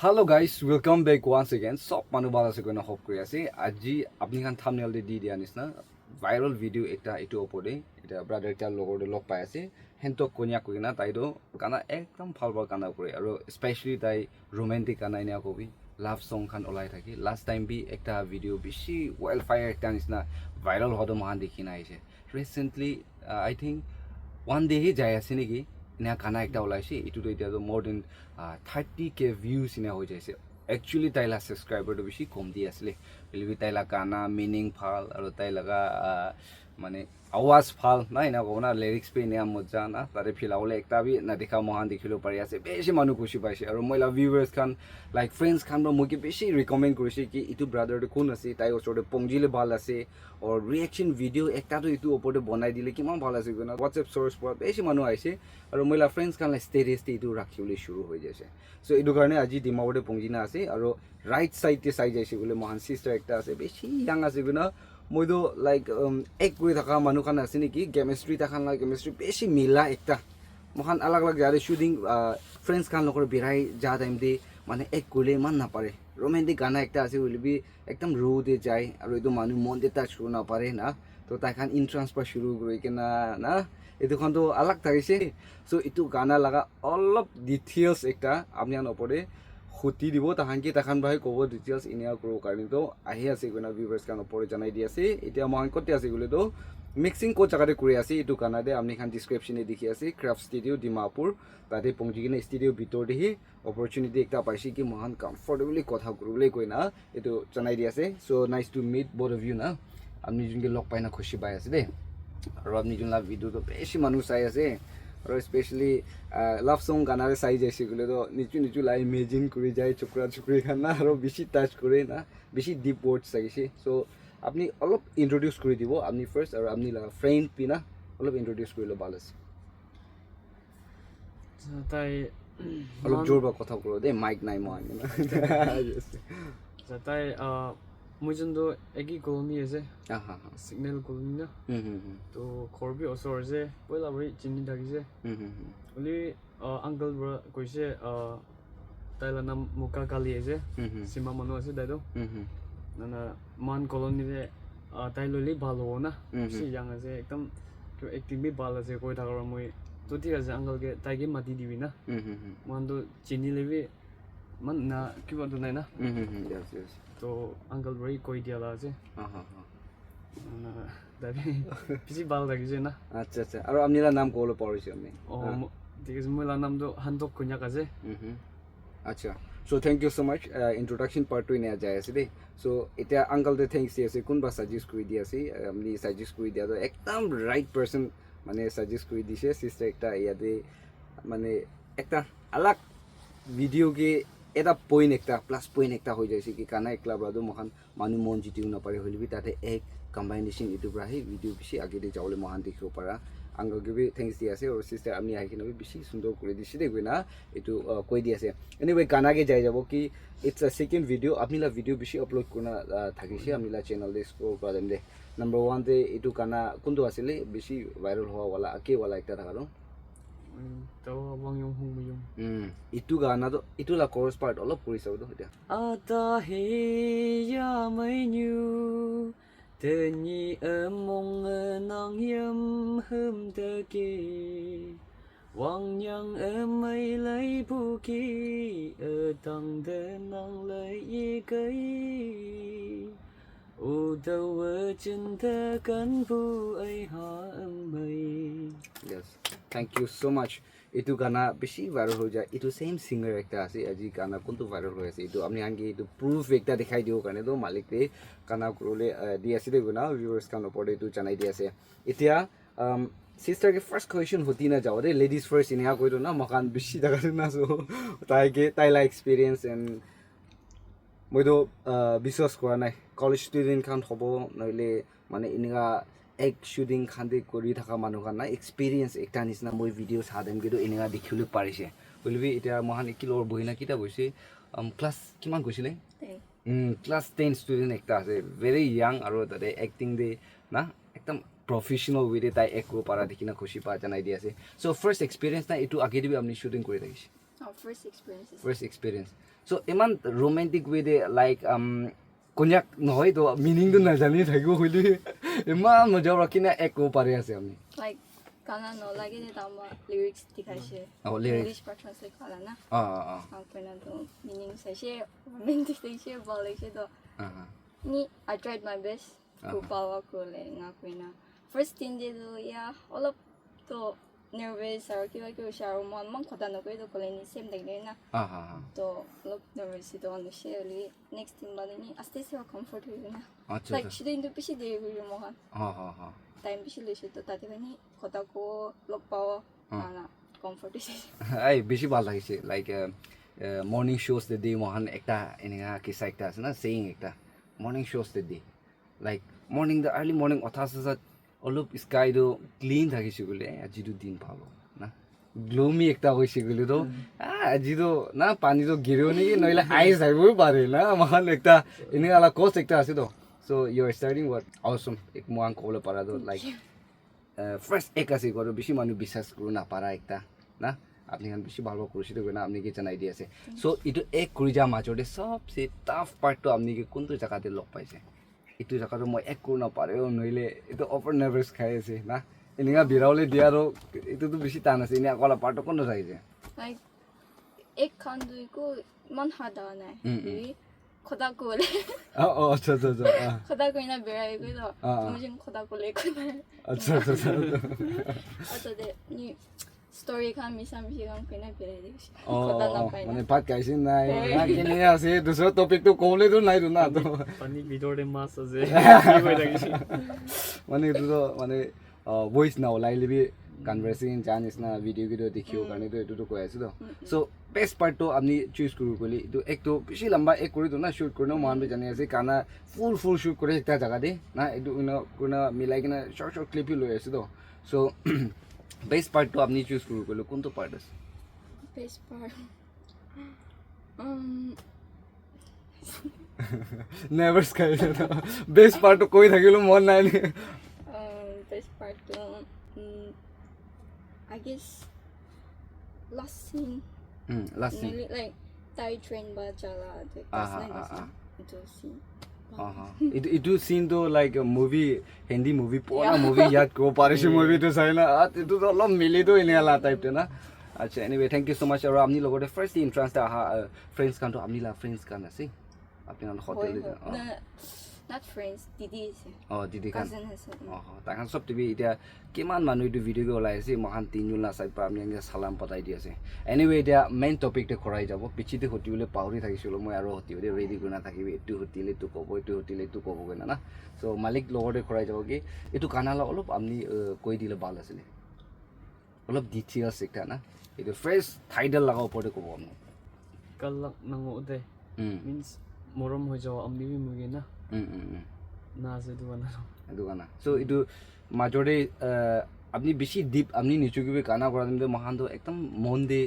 Hello guys, welcome back once again. So manu bala se koina hope kuri ase. Aji apni khan thumbnail de di dia nisna viral video ekta etu opode eta brother ta logor de log pai ase. Hento konya koina tai do kana ekdam bhal kana kore aro especially tai romantic kana ina kobi love song khan olai thaki. Last time bi ekta video bishi wildfire ekta nisna viral hodo mahan dekhina aise. Recently I think one day hi jai ase niki ina kana ekta olaise itu to eta more than 30k views ina ho jaise actually taila subscriber to bishi kom di asle bilbi taila kana meaning phal aro tailaga mane awaz phal na ina kona lyrics pe ina moja na tare philaule ekta bi na dekha mohan dekhilo pari ase beshi manu khushi paise aro moila viewers khan like friends khan ro moki beshi recommend korise ki itu brother to kun ase tai osore pongjile bhal ase or reaction video ekta to itu opore banai dile kiman bhal ase gona whatsapp source por beshi manu aise aro moila friends khan la status te itu rakhiule shuru hoi jaise so edu karone aji dimawode pongjina ase aro right side te sai jaise bole mohan sister ekta ase beshi young ase gona moido like ek koi thaka manu khan ase niki chemistry ta khan la chemistry beshi mila ekta mohan alag alag jare shooting friends khan lokor birai ja time de mane ek kole man na pare romantic gana ekta ase ulbi ekdam ro de jai aro edu manu mon de touch kona pare na to tai khan in transfer shuru goi kena na edu khan to alag thakise so itu gana laga all of details ekta apni an opore খুতি দিব তাহানকি তাখান ভাই কব details Iniya grow কারণে তো আহি আছে কোনা viewers কান উপরে জানাই দি আছে এটা মহান করতে আছে গুলো তো মিক্সিং কো জায়গাতে করে আছে এই দোকানতে আপনি খান ডেসক্রিপশনে দেখি আছে ক্রাফট স্টুডিও ডিমাপুর তাতে পৌঁছিকিনে স্টুডিও ভিতর দেখি অপরচুনিটি একটা পাইছি কি মহান কমফর্টেবলি কথা করবলে কই না এটো জানাই দি আছে so nice to meet both of you না আপনি জুনকে লক পাই না খুশি পাই আছে দে আর আপনি জুনলা ভিডিও তো বেশি মানুষ চাই আছে और स्पेशली लव सॉन्ग गाना साई जैसे गुले तो निचु निचु लाई इमेजिन करी जाए चुकरा चुकरी खाना और बेसी टाच करे ना बेसी डीप वर्ड्स चाहिए सो আপনি অলপ ইন্ট্রোডিউস করে দিব আপনি ফার্স্ট আর আপনি লাগা ফ্রেন্ড পিনা অলপ ইন্ট্রোডিউস কৰিলে ভাল আছে তাই অলপ জোৰ বা কথা কৰো দে মাইক নাই মই তাই মই যোনটো একি কলনি আছে হা সিগনেল কলনি না তো খৰবি ওচৰ যে পইলা বই চিনি থাকিছে ওলি আঙ্কেল ব্ৰ কৈছে তাইলা নাম মুকা কালি আছে সীমা মানুহ আছে দাইতো না মান কলনিতে তাই ললি ভাল হ'ব না সি ইয়াং আছে একদম একটিভলি ভাল আছে কৈ থাকাৰ মই তো ঠিক আছে আঙ্কেলকে তাইকে মাতি দিবি না মানটো চিনি লবি মান না কিবা তো নাই না তো আঙ্কেল ব্ৰই কৈ দিয়ালা আছে দাবি বেছি ভাল লাগিছে না আচ্ছা আচ্ছা আৰু আপনাৰ নাম ক'বলৈ পাৰিছে আমি ঠিক আছে মোৰ নামটো হান্তক কন্যাক আছে আচ্ছা so thank you so much introduction part ইন আ যায় আছে দে সো এটা আঙ্কেল দে থ্যাঙ্কস দি আছে কোনবা সাজেস্ট কৰি দি আছে আপনি সাজেস্ট কৰি দিয়া তো একদম ৰাইট পাৰসন মানে সাজেস্ট কৰি দিছে সিস্টার একটা ইয়াতে মানে একটা আলাগ ভিডিও কে এটা পইণ্ট একটা প্লাস পইণ্ট একটা হৈ যাইছে কি কানা একলা ব্ৰাদো মহান মানুহ মন জিতিও নাপাৰে হলিবি তাতে এক কম্বাইনেশন ইটো ব্ৰাহি ভিডিও বেছি আগে দি যাবলৈ মহান দেখিব পাৰা আঙ্কেলকে বি থ্যাঙ্কস দি আছে আৰু সিস্টাৰ আপনি আইকিনে বেছি সুন্দৰ কৰি দিছে দে গইনা এটো কৈ দি আছে এনিৱে গানাকে যাই যাব কি ইটস আ সেকেন্ড ভিডিও আপনিলা ভিডিও বেছি আপলোড কৰা থাকিছে আপনিলা চ্যানেল দে স্ক্ৰল কৰা দেন দে নাম্বাৰ 1 তে এটো গানা কোনটো আছিল বেছি ভাইৰাল হোৱা वाला আকে वाला একটা থাকালো তো বং ইং হুং মিয়ং ইটো গানা তো ইটো লা কোরাস পার্ট অলপ কৰি চাও তো এটা আতা হে ya mai nyu te ni mong nang yam hum de ke wang yang mai lai bu ki tang de nang lai yi kai u da wa chen de kan bu ai ha mai yes thank you so much itu গানা বেশি viral হৈ যায় itu same singer একটা আছে আজি গানা কোনটো viral হৈ আছে itu আপনি আনকি itu প্রুফ একটা দেখাই দিও কারণে তো মালিকতে গানা করলে দি আছে দেখো না ভিউয়ার্স কান ওপরে itu জানাই দি আছে এতিয়া সিস্টার के फर्स्ट क्वेश्चन होती ना जाओ रे लेडीज फर्स्ट इनहा কইতো না মকান বেশি দেখা না সো তাইলা এক্সপেরিয়েন্স এন্ড মইতো বিশ্বাস কৰা নাই কলেজ স্টুডেন্ট খান হব নইলে মানে ইনগা এক শুটিং খান্দি কৰি থকা মানুহ খান না এক্সপেৰিয়েন্স একটা নিচিনা মই ভিডিও চাদেম কিন্তু এনেকা দেখিবলৈ পাৰিছে বুলিবি এতিয়া মহান কিলোৰ বহিনা কিটা গৈছে ক্লাছ কিমান গৈছিলে ক্লাছ 10 ষ্টুডেন্ট একটা আছে ভেৰি ইয়াং আৰু তাতে এক্টিং দে না একদম প্ৰফেশনাল ওয়ে তাই এক কৰিব পাৰা দেখিনা খুশি পা জানাই দি আছে সো ফাৰ্স্ট এক্সপেৰিয়েন্স না এটো আগে দিবি আপনি শুটিং কৰি থাকিছে First experience. So iman romantic way de like konyak নহয় তো meaning তো নাজানি থাকিব হইলি ইমান মজা ৰাখিনা এক কো পাৰি আছে আমি like kana no lagi de tama lyrics dikhaise lyrics. English part translate kala na ah pena to meaning sa she romantic thing she bole she do ni I tried my best ko pawa ko le nga pena first thing de do ya all of to nervous or kiwa ko siya mon man khoda no ko do ko le ni same day na to look nervous do on she li next thing ba ni aste se comfort hu na like she do pishi de hu mo ha time pishi le she to tate ni khoda ko lok pawa na comfort is ai beshi bhal lagise like morning shows the day mohan ekta eninga kisa ekta ase na saying ekta morning shows the day like morning the early morning othasa olop sky do clean thakise gole aji do din bhalo na gloomy ekta hoise gole do aji do na pani do gireo ni noila ice aibo pare na mohan ekta eninga la cost ekta ase do so you are starting what awesome ek mohan kole para do like first ek ase goro beshi manu bisas kuru na para ekta na আপনি খান বেশি ভালো করেছিতে না আপনি কি জানাই দিয়েছে so ইটো এক কুড়িজা মাজতে সবচেয়ে টাফ পার্টটো আপনি কি কোনটো জায়গাতে লগ পাইছে ইটো জায়গাটো মই এক করু না পারে নইলে ইটো অপার নার্ভাস খাই আছে না এনেকা বিরাউলে দিয়ারো ইটো তো বেশি টান আছে এনে আকলা পার্টটো কোনটো যাইছে like ek khan dui ko man hada na khoda ko le আচ্ছা আচ্ছা আচ্ছা khoda ko ina berai ko do mujin khoda ko le ko na আচ্ছা আচ্ছা ato de ni story kan misam kan kena berai de khoda na pai মানে পাট গাইছে নাই না কিনে আছে দুসরা টপিক তো কোলে তো নাই না তো পানি ভিতরে মাছ আছে কি কই লাগিছে মানে এটা তো মানে ভয়েস না ওলাইলিবি কনভারসেশন জানিস না ভিডিও দেখিও কারণে তো এটা তো কই আছে তো সো বেস্ট পার্ট তো আপনি চুজ করু কলি তো এক তো বেশি লম্বা এক করে তো না শুট করে না মান জানি আছে কানা ফুল শুট করে একটা জায়গা দে না একটু কোনা মিলাই কিনা শর্ট ক্লিপ লই আছে তো সো বেস্ট পার্ট তো আপনি চুজ করু কলি কোনটো পার্ট আছে best part never sky best part তো কই থাকিলো মন নাই best part I guess last scene last scene like Thai train ba chala the last night itu scene itu scene to like a movie Hindi movie pona movie yaad ko parishi movie to sai na itu to lom mili to ine ala type te na acha anyway thank you so much aro amni logote first entrance ta friends kan to amni la friends kan ase apni on hotel not friends didi ase didi kan cousin ase ta kan sob tv itia kiman manu itu video ko olai ase mohan tinjun la sai pa amni ang salam patai di ase anyway dia main topic te khorai jabo pichite hotibole pauri thakisilo moi aro hotibole ready guna thakibi etu hotile tu kobo etu hotile tu kobo gena na so malik logote khorai jabo ki etu kanala olop amni koi dile bal asile olop details ekta na etu fresh title laga opore kobo amni kalak nango de means morom ho jaw amni bi muge na na se duana so itu majore আপনি বেশি deep আপনি নিচুকিবে কানা করা দিলে মহান তো একদম মন দে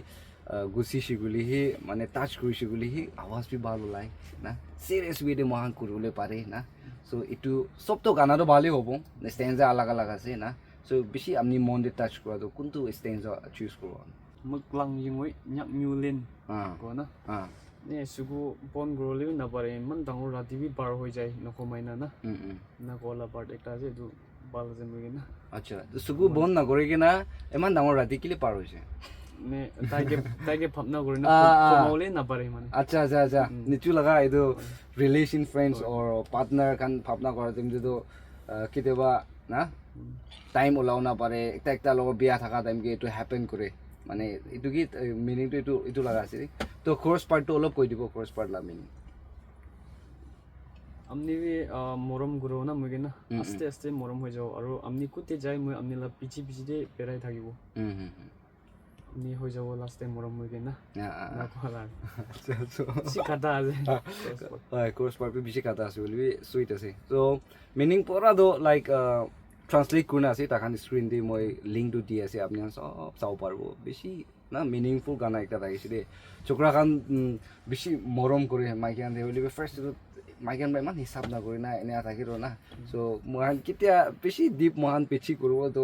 গুছি শিগুলি হি মানে টাচ কৰি শিগুলি হি আওয়াজ বি ভালো লাই না সিরিয়াস ওয়ে দে মহান করলে পারে না সো ইটু সব তো গানা তো ভালোই হবো স্ট্যান্জা আলাদা আলাদা আছে না সো বেশি আপনি মন দে টাচ করা তো কোনটো স্ট্যান্জা চুজ করব muklang yingoi nyak myulin ko na ne sugu bon groli na pare man dang ra tv bar hoi jai na ko maina na na ko la part ekta je du bal je muge na আচ্ছা তো সুগু বন না করে কিনা এমান ডাঙৰ ৰাতি কিলে পাৰ হৈছে ne taige phapna gori na ko mole na pare mane আচ্ছা আচ্ছা আচ্ছা নিচু লাগা এটো রিলেশন ফ্রেন্ডস অর পার্টনার কান ভাবনা কৰা তুমি তো কিতেবা না টাইম ওলাও না পারে একটা একটা লগ বিয়া থাকা টাইম কে এটো হ্যাপেন করে মানে এটো কি মিনিং তো এটো লাগা আছে তো কোর্স পার্ট তো অলপ কই দিব কোর্স পার্ট লা meaning amni bi morom guro na muge na aste aste morom hoi jaw aro amni kutte jai moi amni la pichi de perai thagibo amni hoi jaw last time morom muge na na ko la so si kata ase course part bi bishi kata ase boli sweet ase so meaning pora do like translate kuna ase ta khan screen de moi link to di ase apni sob saw parbo beshi na meaningful gana ekta thakise de chokra khan beshi morom kore mai khan de boli first মাইকেন বাই মান হিসাব না করি না এনে থাকিব না so মহান কেতিয়া বেছি ডিপ মহান পেছি করব তো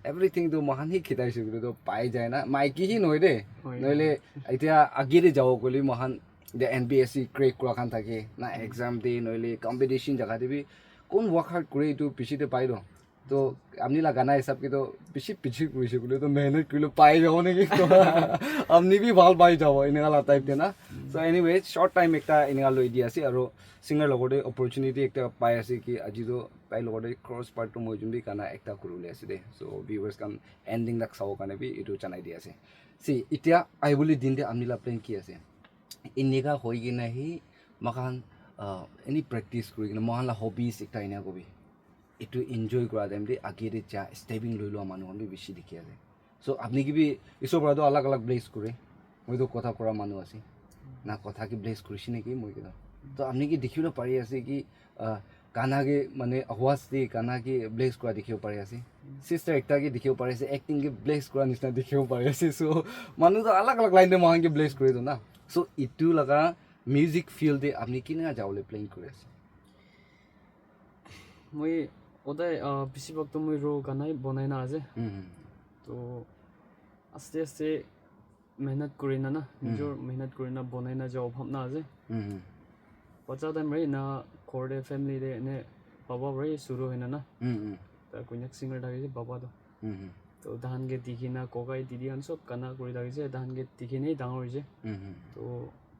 এভরিথিং তো মহান হি খিতাইছে তো পাই যায় না মাইকি হি নয় দে নইলে এতিয়া আগেৰে যাব গলি মহান দে এনবিএসসি ক্ৰেক কৰা খান থাকে না এক্সাম দে নইলে কম্পিটিশন জায়গা দিবি কোন ওয়ার্ক হার্ড করে এটু পিছিতে পাই দ তো আপনি লা গানা হিসাব কি তো বেছি পিছি কৰিছে বুলি তো মেহনত কৰিলে পাই যাব নেকি তো আপনি भी ভাল পাই যাব এনেগালা টাইপ দে না সো এনিওয়ে শর্ট টাইম একটা এনেগা লৈ দি আছে আৰু সিঙ্গার লগতে অপরচুনিটি একটা পাই আছে কি আজি তো তাই লগতে ক্রস পার্ট তো মই জুম্বি কানা একটা করুলে আছে দে সো ভিউয়ার্স কাম এন্ডিং লাক চাও কানে বি এটু জানাই দি আছে সি ইতিয়া আই বুলি দিন দে আপনি লা প্ল্যান কি আছে এনেগা হৈ কিনে হি মাখান এনি প্ৰেক্টিছ কৰি কিনে মহালা হবিজ একটা এনে কবি এটু এনজয় কৰা টাইম দে আগেৰে যা ষ্টেপিং লৈ লোৱা মানুহ আমি বেছি দেখি আছে সো আপনি কি বি ইসব পৰাটো আলাগ আলাগ ব্লেস কৰে মইতো কথা কৰা মানুহ আছে না কথা কি ব্লেস কৰিছি নেকি মই কিনা তো আপনি কি দেখিব পাৰি আছে কি গানাকে মানে আৱাজ দি গানা কি ব্লেস কৰা দেখিব পাৰি আছে সিস্টাৰ একটা কি দেখিব পাৰি আছে এক্টিং কি ব্লেস কৰা নিচিনা দেখিব পাৰি আছে সো মানুহ তো আলাগ আলাগ লাইন দে মহান কি ব্লেস কৰি দো না সো ইটু লগা মিউজিক ফিল্ড দে আপনি কিনা যাওলে প্লেইং কৰি আছে মই ওদাই বেছিভাগ তো মই ৰো গানাই বনাই না আছে তো আস্তে আস্তে মেহনত কৰি না না নিজৰ মেহনত কৰি না বনাই না যাও ভাবনা আছে পচা টাইম ৰে না ঘৰতে ফ্যামিলি ৰে এনে বাবা ৰে শুরু হয় না না তা কন্যাক সিঙ্গার থাকিছে বাবা তো ধান গে দেখি না ককাই দিদি আন সব কানা কৰি থাকিছে ধান গে দেখি নেই ডাঙৰ হৈছে তো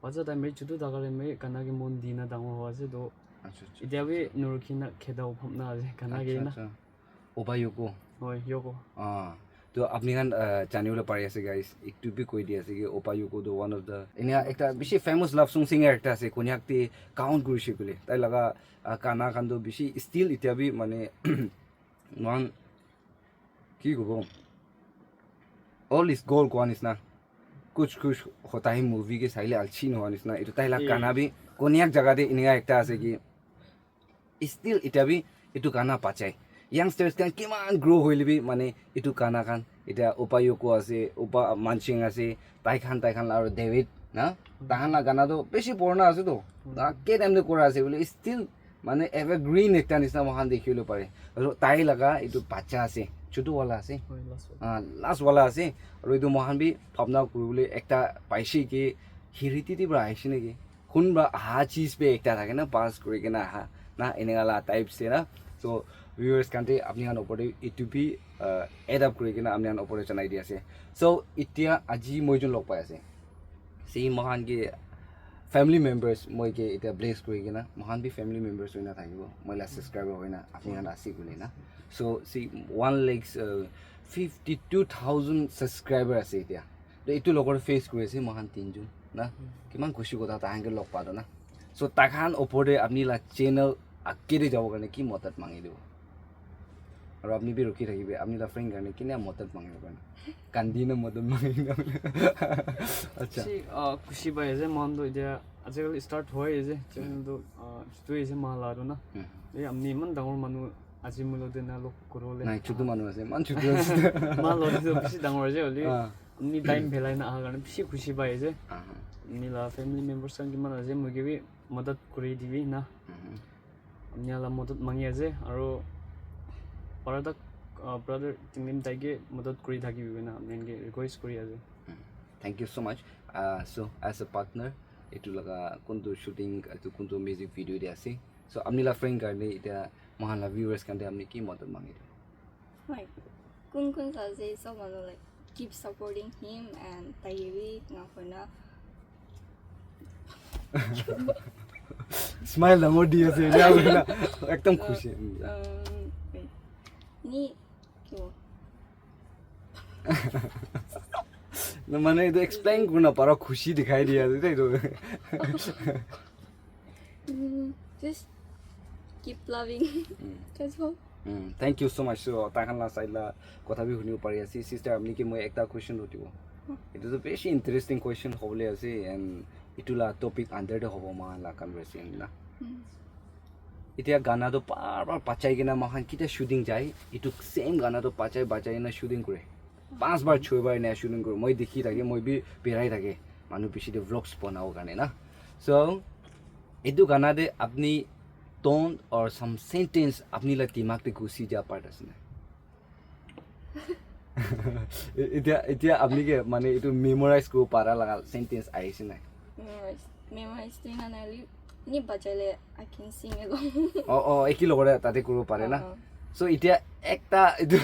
পচা টাইম ৰে ছুটু থাকালে মে কানা গে মন দি না ডাঙৰ হোৱা আছে তো এতিয়া বি নুৰখিনা খেদাও ভাবনা আছে কানা গে না ওবায়ুকো হয় ইয়কো তো আপনি গান জানিবলৈ পাৰি আছে গাইস একটু বি কৈ দি আছে কি ওপায়ুকো দো ওয়ান অফ দা এনে একটা বেশি ফেমাস লাভ সং সিঙ্গার একটা আছে কোনিয়াক তে কাউন্ট কৰিছে বুলি তাই লাগা কানা কান্দো বেশি স্টিল ইতিয়া বি মানে মান কি কব অল ইজ গোল কোৱা নিচিনা कुछ कुछ होता है मूवी के साइले अलछी न होवा निचिना एटु ताइला गाना भी कोनियाक जगह दे इनिगा एकटा আছে কি স্টিল এটা বি এটু গানা পাচাই youngsters kan kiman grow hoilibi mane itu kana kan ita opayoko ase opa manching ase tai khan aro david na tahan la gana to beshi porna ase to ta ke time de kora ase bole still mane evergreen ekta nisna mohan dekhilo pare aro tai laga itu bacha ase chutu wala ase last wala ase aro itu mohan bi bhabna kuribole ekta paishi ki hiriti ti bra aise neki kun ba ha cheese be ekta thake na pass kori ke na ha na enegala type se na so viewers kante apni han opore itupi add up kori kena apni han opore chanai di ase so itia aji moi jon log pai ase sei mohan ge family members moi ge itia bless kori kena mohan bi family members hoina thakibo moi la subscriber hoina apni han asi gule na so see 1 lakhs 52000 subscriber ase itia to itu logor face kori ase mohan tinjon na kiman khushi kotha ta hange log pa do na so takhan opore apni la channel akere jabo karone ki madat mangi dibo আৰু আপনি B ৰখি থাকিবে আপনি লা friend কাৰণে কিনে মদত মাঙিব কাৰণে কান্দি না মদত মাঙি না আচ্ছা খুশি পাই আছে মন তো এতিয়া আজিকালি ষ্টাৰ্ট হয় যে চেনেলটো ষ্টুই আছে মাল আৰু না এই আমি ইমান ডাঙৰ মানুহ আজি মূলতে না লগ কৰলে নাই ছোট মানুহ আছে মান ছোট আছে মাল লৰিটো বেছি ডাঙৰ আছে হলি আমি টাইম ভেলাই না আহাৰ কাৰণে বেছি খুশি পাই আছে আমি লা ফ্যামিলি মেম্বাৰ্ছ কান কিমান আছে মই কি মদত কৰি দিবি না আমি লা মদত মাঙি আছে আৰু Paradak brother tinglim taige madad kori thakibi na amenge request kori ase thank you so much so as a partner etu laga kuntu shooting etu kuntu music video de ase so amni la friend karne eta mahala viewers kante amni ki madad mangi like kun saje someone like keep supporting him and tairi na khona smile la modi ase na ekdam khushi ni kyo न मैंने तो explain करना पारा खुशी दिखाई दिया था तो just keep loving that's all thank you so much so takan la side la kotha bi huniu pari ase sister amni ki moi ekta question hotibo it is a very interesting question hobole ase and itula topic under the hobo ma la conversation na इतिया गाना तो बार बार पचाई के ना महान किता shooting जाए इटु same गाना तो पचाई बचाई ना शूटिंग करे 5 बार 6 बार ना शूटिंग करे মই দেখি থাকে মই বি বেৰাই থাকে মানুহ পিছিতে ব্লগস বনাও কাৰণে না সো এইটো গানাতে আপনি টোন or some sentence আপনি লা দিমাগতে ঘুষি যা পার্ট আছে না এতিয়া আপনি কি মানে এইটো মেমোরাইজ কৰিব পাৰা লাগা সেন্টেন্স আহিছে না memorize thing and ni bajale I can sing along একি লগৰে তাতে কৰিব পাৰে না সো এতিয়া একটা এইটো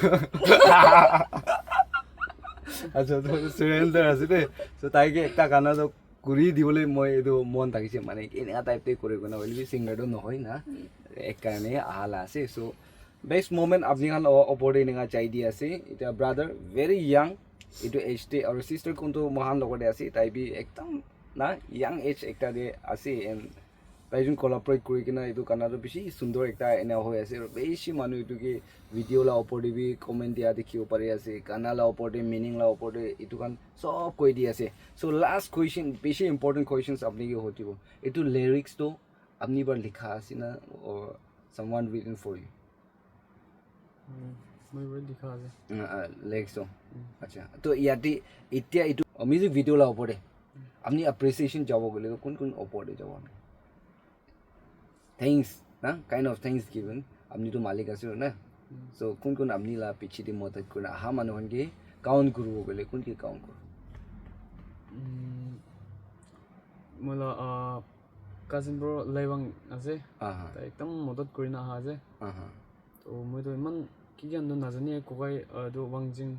আচ্ছা তো সুৰেন্দ্ৰ আছে দে সো তাইকে একটা গানা তো কৰি দিবলৈ মই এইটো মন থাকিছে মানে এনেকা টাইপতে কৰিব না হইলি সিঙ্গাৰটো নহয় না এক কাৰণে আহালা আছে সো বেস্ট মোমেন্ট আপনি খান ওপৰতে এনেকা চাই দি আছে এতিয়া ব্ৰাদাৰ ভেৰি ইয়াং এইটো এজতে আৰু সিস্টাৰ কোনটো মহান লগতে আছে তাই বি একদম না ইয়াং এজ একটা দে আছে এন্ড তাইজন কোলাবৰেট কৰি কিনা এইটো গানাটো বেছি সুন্দৰ একটা এনে হৈ আছে আৰু বেছি মানুহ এইটো কি ভিডিঅ' লা ওপৰতে বি কমেন্ট দিয়া দেখিব পাৰি আছে গানা লা ওপৰতে মিনিং লা ওপৰতে এইটো গান সব কৈ দি আছে সো লাষ্ট কোৱেশ্চন বেছি ইম্পৰ্টেণ্ট কোৱেশ্চনস আপনি কি হতিব এইটো লিৰিক্সটো আপনি বাৰ লিখা আছে না অৰ someone written for you মই ৰে লিখা আছে লিৰিক্সটো আচ্ছা তো ইয়াতে এতিয়া এইটো মিউজিক ভিডিঅ' লা ওপৰতে আপনি এপ্ৰিচিয়েশ্যন যাব গ'লে কোন কোন ওপৰতে যাব থ্যাঙ্কস না কাইন্ড অফ থ্যাঙ্কস গিভেন আপনি তো মালিক আছে না সো কোন কোন আপনি লা পিছিতে মদত কৰে আহা মানুহকে কাউন্ট কৰিব গ'লে কোন কি কাউন্ট কৰিব মোলা কাজিন ব্ৰ লাইৱাং আছে তাই একদম মদত কৰি না আছে তো মই তো ইমান কি জানো নাজানি কোকাই তো ৱাংজিং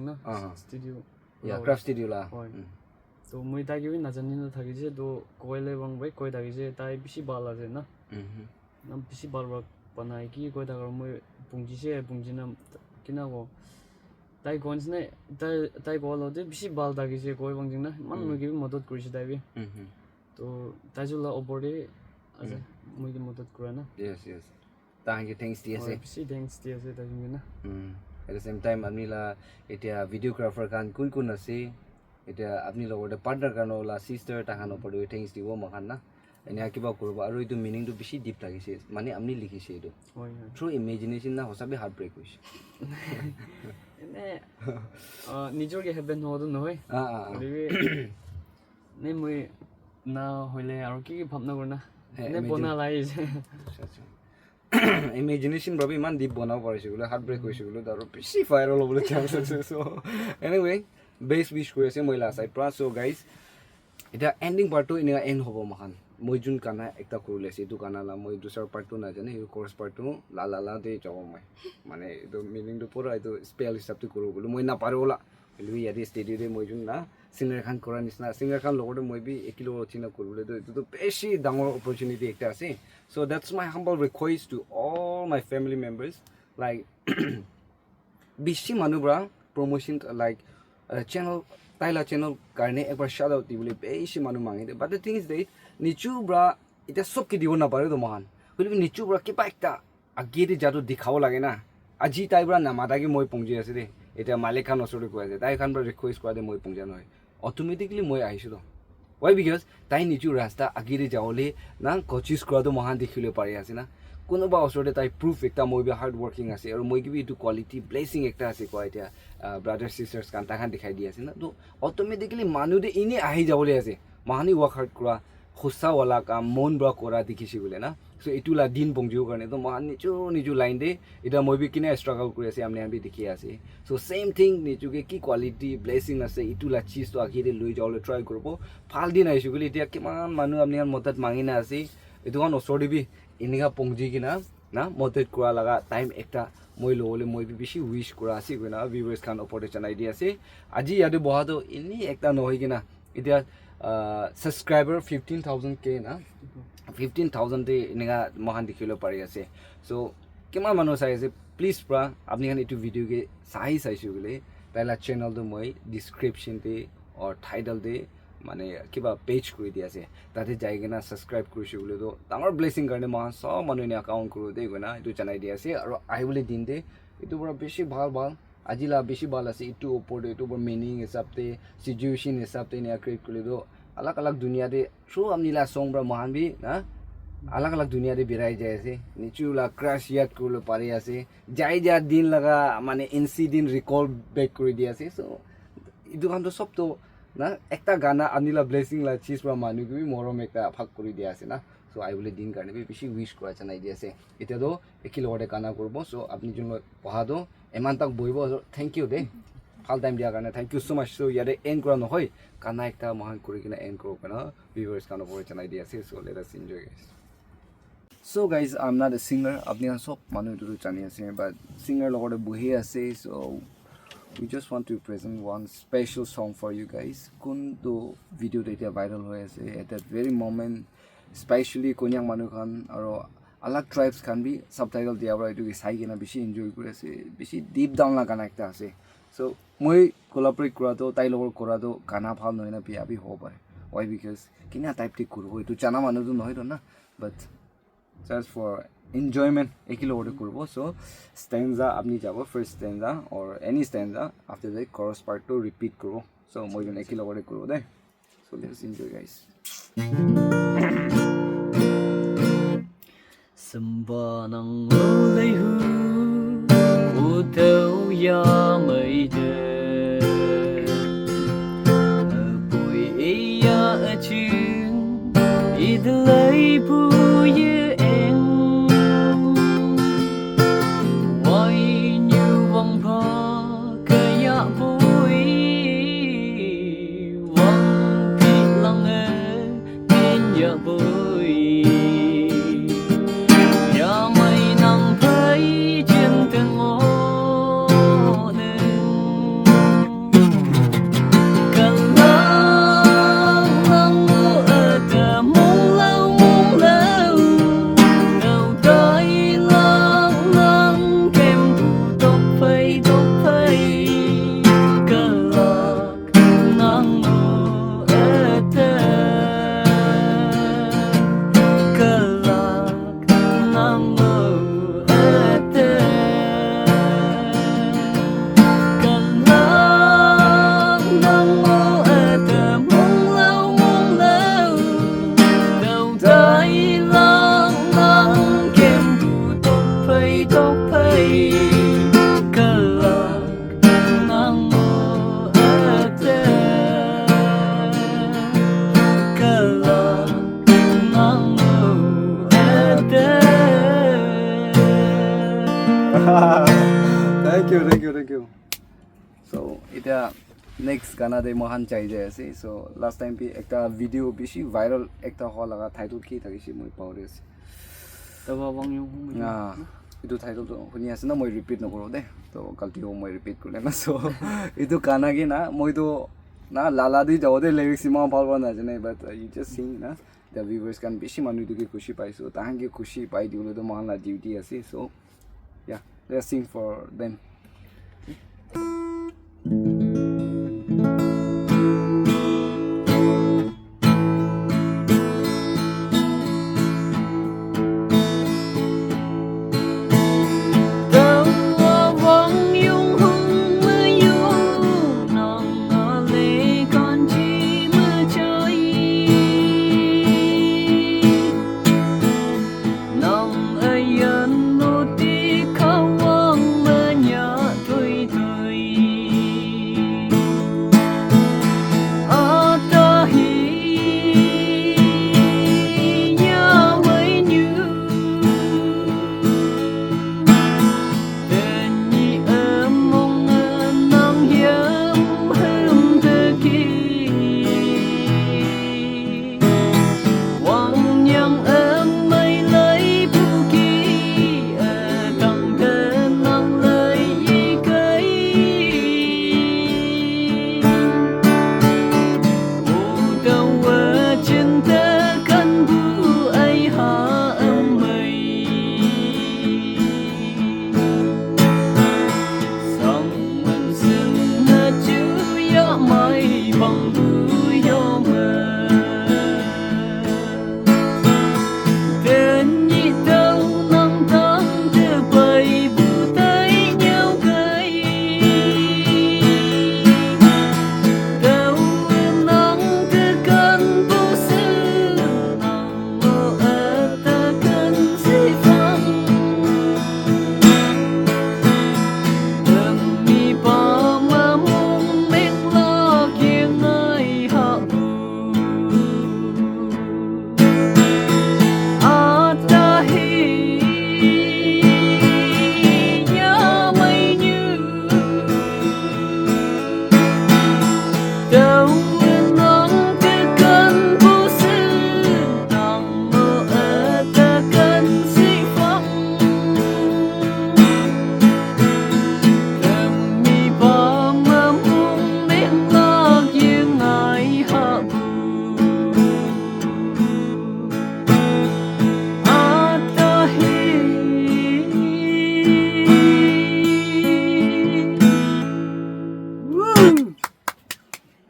না ষ্টুডিঅ ইয়া ক্ৰাফট ষ্টুডিঅ লা তো মই তাই কি নাজানি না থাকিছে তো কোকাই লাইৱাং বাই কৈ থাকিছে তাই বেছি ভাল আছে না নাম বেছি ভাল ৱৰ্ক বনাই কি কৈ থাকাৰ মই পুংজিনা কিনাকো তাই কোনছনে তাই কলতে বেছি ভাল থাকিছে কৈ ৱাংজিং না ইমান মই কি মদত কৰিছে তাই বি তো তাই জলা ওপৰতে আছে মই কি মদত কৰা না yes তাহাকে থ্যাঙ্কস দি আছে বেছি থ্যাঙ্কস দি আছে তাই না at the same time আপনি লা এতিয়া ভিডিওগ্ৰাফাৰ কান কোন কোন আছে এতিয়া আপনি লগতে পাৰ্টনাৰ কান ওলা সিস্টাৰ তাহান ওপৰতে থ্যাঙ্কস দিব মখান না এনে কিবা কৰিব আৰু এইটো মিনিংটো বেছি ডিপ লাগিছে মানে আপনি লিখিছে এইটো থ্ৰু ইমেজিনেশন না হসাবে হাৰ্ট ব্ৰেক হৈছে এনে নিজৰ কি হেভেন হওঁতো নহয় নে মই না হইলে আৰু কি ভাবনা কৰনা এনে বনা লাগিছে ইমেজিনেশন ভাবে ইমান ডিপ বনাব পাৰিছে বোলে হাৰ্ট ব্ৰেক হৈছে বোলে আৰু বেছি ভাইৰেল হ'বলৈ চান্স আছে সো এনিৱে বেষ্ট উইশ কৰি আছে মই লাষ্ট পৰা সো গাইজ এটা এণ্ডিং পাৰ্টটো এনেকুৱা এণ্ড হ'ব মখান মই যোন গানা একটা কৰি লৈছে এইটো গানা লা মই দুসৰ পাৰ্টটো নাজানে এই কোৰ্স পাৰ্টটো লা দে যাব মই মানে এইটো মিনিংটো পুৰা এইটো স্পেল হিচাপটো কৰোঁ বোলো মই নাপাৰোঁ ওলা বোলো ইয়াতে ষ্টেডিঅ'তে মই যোন না সিঙ্গাৰ খান কৰাৰ নিচিনা সিঙ্গাৰ খান লগতে মই বি একিলো চিনা কৰিবলৈ এইটোতো বেছি ডাঙৰ অপৰচুনিটি একটা আছে so that's my humble request to all my family members like বেছি মানুহবোৰা প্ৰমোশ্যন লাইক চেনেল তাইলা চেনেল কাৰণে একবাৰ শ্বাউট আউট দিবলৈ বেছি মানুহ মাঙি দিয়ে বাট দ্য থিং ইজ ডেট নিচু ব্ৰা এতিয়া চবকে দিব নাপাৰে তো মহান গতিকে নিচু ব্ৰা কিবা একটা আগেদি যাটো দেখাব লাগে না আজি তাই ব্ৰা নামাতাকে মই পংজি আছে দেই এতিয়া মালিক খান ওচৰতে কৈ আছে তাই খান ব্ৰা ৰিকুৱেষ্ট কৰা দে মই পংজা নহয় অট'মেটিকলি মই আহিছোঁ তো ৱাই বিকজ তাই নিচু ৰাস্তা আগেদি যাবলৈ না কচিছ কৰাটো মহান দেখিবলৈ পাৰি আছে না কোনোবা ওচৰতে তাই প্ৰুফ একটা মই বি হাৰ্ড ৱৰ্কিং আছে আৰু মই কিবি এইটো কোৱালিটি ব্লেছিং একটা আছে কোৱা এতিয়া ব্ৰাদাৰ চিষ্টাৰ্ছ কান তাহান দেখাই দি আছে না তো অট'মেটিকলি মানুহে এনেই আহি যাবলৈ আছে মহানি ৱৰ্ক হাৰ্ড কৰা খুচাৱালা কাম মন ব্ৰা কৰা দেখিছে বোলে না সো এইটো লা দিন পংজিবৰ কাৰণে তো মহান নিচু লাইন দে এতিয়া মই বি কিনে ষ্ট্ৰাগল কৰি আছে আমি দেখি আছে সো ছেইম থিং নিচুকে কি কোৱালিটি ব্লেছিং আছে এইটো লা চিজটো আগেদি লৈ যাবলৈ ট্ৰাই কৰিব ভাল দিন আহিছোঁ বুলি এতিয়া কিমান মানুহ আপুনি মদত মাঙি না আছে এইটো কাৰণ ওচৰ দিবি এনেকুৱা পংজি কিনা না মদত কৰা লগা টাইম একটা মই ল'বলৈ মই বেছি উইচ কৰা আছে কিনা ভিউৱাৰ্ছ খান ওপৰতে জনাই দি আছে আজি ইয়াতে বহাটো এনেই একটা নহয় কিনা এতিয়া সাবস্ক্ৰাইবাৰ 15,000K না 15,000 এনেকা মহান দেখিবলৈ পাৰি আছে সো কিমান মানুহ চাই আছে প্লিজ পৰা আপুনি খান এইটো ভিডিঅ'কে চাইছোঁ বোলে তাইলা চেনেলটো মই ডিছক্ৰিপশ্যনতে অৰ টাইটেলতে মানে কিবা পেজ কৰি দি আছে তাতে যাই কিনা ছাবস্ক্ৰাইব কৰিছোঁ বোলেতো ডাঙৰ ব্লেছিং কাৰণে মহান চব মানুহ এনে একাউণ্ট কৰোঁ দেই গৈ না এইটো জনাই দি আছে আৰু আহিবলৈ দিন দে এইটো পৰা বেছি ভাল আজিলা বেছি ভাল আছে এইটো ওপৰতে এইটো বৰ মিনিং হিচাপতে চিটুৱেশ্যন হিচাপতে এনে ক্ৰিয়েট কৰিলেতো अलग दुनियादे थ्रू আমনিলা সং ব্ৰা মহান বি না अलग दुनियादे বিৰাই যায় আছে নিচুলা ক্ৰাশ ইয়াত কৰিব পাৰি আছে যাই যা দিন লগা মানে এনসি দিন ৰিকল বেক কৰি দি আছে সো ইটো কামটো সব তো na ekta gana anila blessing la cheese pra manu ki morom ekta phag kuri dia ase na so I will din karne be bishi wish kora chanai dia ase eta do ekil ode kana korbo so apni jon paha do eman tak boibo thank you de ভাল time দিয়া কাৰণে thank you so much so ইয়াতে and কৰা নহয় কানা একটা মহান কৰি কিনা এন্ড কৰো kana viewers কানো পৰে চানাই দিয়া আছে so let us enjoy guys so guys I'm not a singer আপনি সব মানুহ দুটো জানি আছে but singer লগতে বহি আছে so we just want to present one special song for you guys কোনটো ভিডিও এটা ভাইরাল হৈ আছে at that very moment especially konyak মানুহ খান আৰু আলাগ ট্ৰাইবস খান বি সাবটাইটেল দিয়া পৰা এটো চাই কিনা বেছি এনজয় কৰি আছে বেছি ডিপ ডাউন লাগা একটা আছে so মই কোলাবৰেট কৰাটো তাই লগৰ কৰাটো গানা ভাল নহয় না বিয়া বি হ'ব পাৰে why because কিনা টাইপ ঠিক কৰিব এটো জানা মানুহটো নহয় না but just for enjoyment একি লগতে কৰিব so stanza আপনি যাব first stanza or any stanza after that chorus part to repeat কৰিব so মই জন একি লগতে কৰিব দে so let's enjoy guys Sembanang mulai hu Utau ya mai de Bui iya achun Idlai pu ye en Wai nyu wang pa Kaya bui Wang pi lang e Ken ya bui thank you so এটা next গানা দে মহান চাই যায় আছে so last time pi ekta video beshi viral ekta hol laga title ki thakisi moi paure ase Tawa wang yung itu title to huni ase na moi repeat no koro de to galti ho moi repeat kule na so itu kana ki na moi to na lala di jaw de lyrics ma bhal bana jane but you just sing na the viewers can beshi manu du ki khushi pai so tahan ki khushi pai diule to mohan la duty ase so yeah let's sing for them Nong ayan no ti kawang manya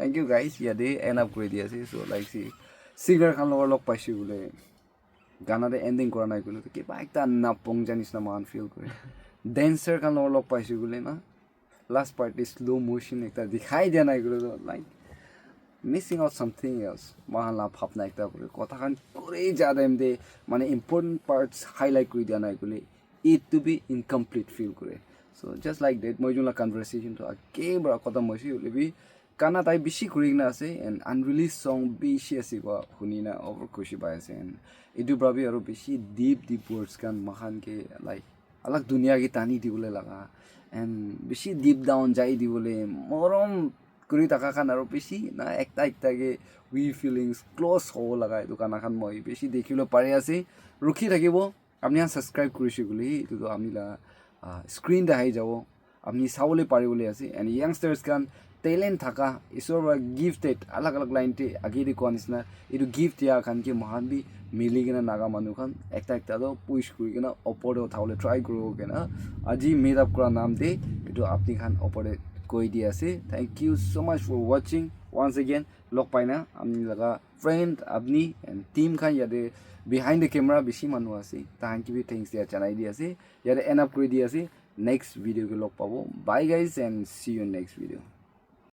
thank you guys ইয়াতে end up কৰি দি আছে so like see singer খান লগৰ লগ পাইছো বোলে গানাতে ending কৰা নাই কলো কিবা একটা নাপং জানিছ না মান ফিল কৰে ড্যান্সাৰ খান লগৰ লগ পাইছো বোলে না লাস্ট পার্টি স্লো মোশন একটা দেখাই দিয়া নাই কলো like missing out something else mahala bhabna ekta kore kotha khan korei jada emde mane important parts highlight kori dia nai kole it to be incomplete feel kore so just like that moi jula conversation to ake bra kotha moisi holebi kana tai bishi kori na ase and unreleased song bishi ase ba hunina over khushi bai ase and edu brabi aro bishi deep words kan mahan ke like alag dunia ki tani dibole laga and bishi deep down jai dibole morom kuri taka khan aro beshi na ekta ge we feelings close ho laga edu kana khan moi beshi dekhilo pare ase rukhi thakibo apni han subscribe kurishi guli edu to ami la screen da hai jabo apni sawole pare bole ase and youngsters kan talent thaka isor gifted alag line te age de konisna edu gift ya khan ke mahan bi mili gena naga manu khan ekta do push kuri gena opor thawle try kuro gena aji made up kora naam de edu apni khan opor koi di ase thank you so much for watching once again log paina amni laga friend apni and team khan yade behind the camera bishi manu ase thank you thanks dia chanai di ase yade end up koi di ase next video ke log pabo bye guys and see you in next video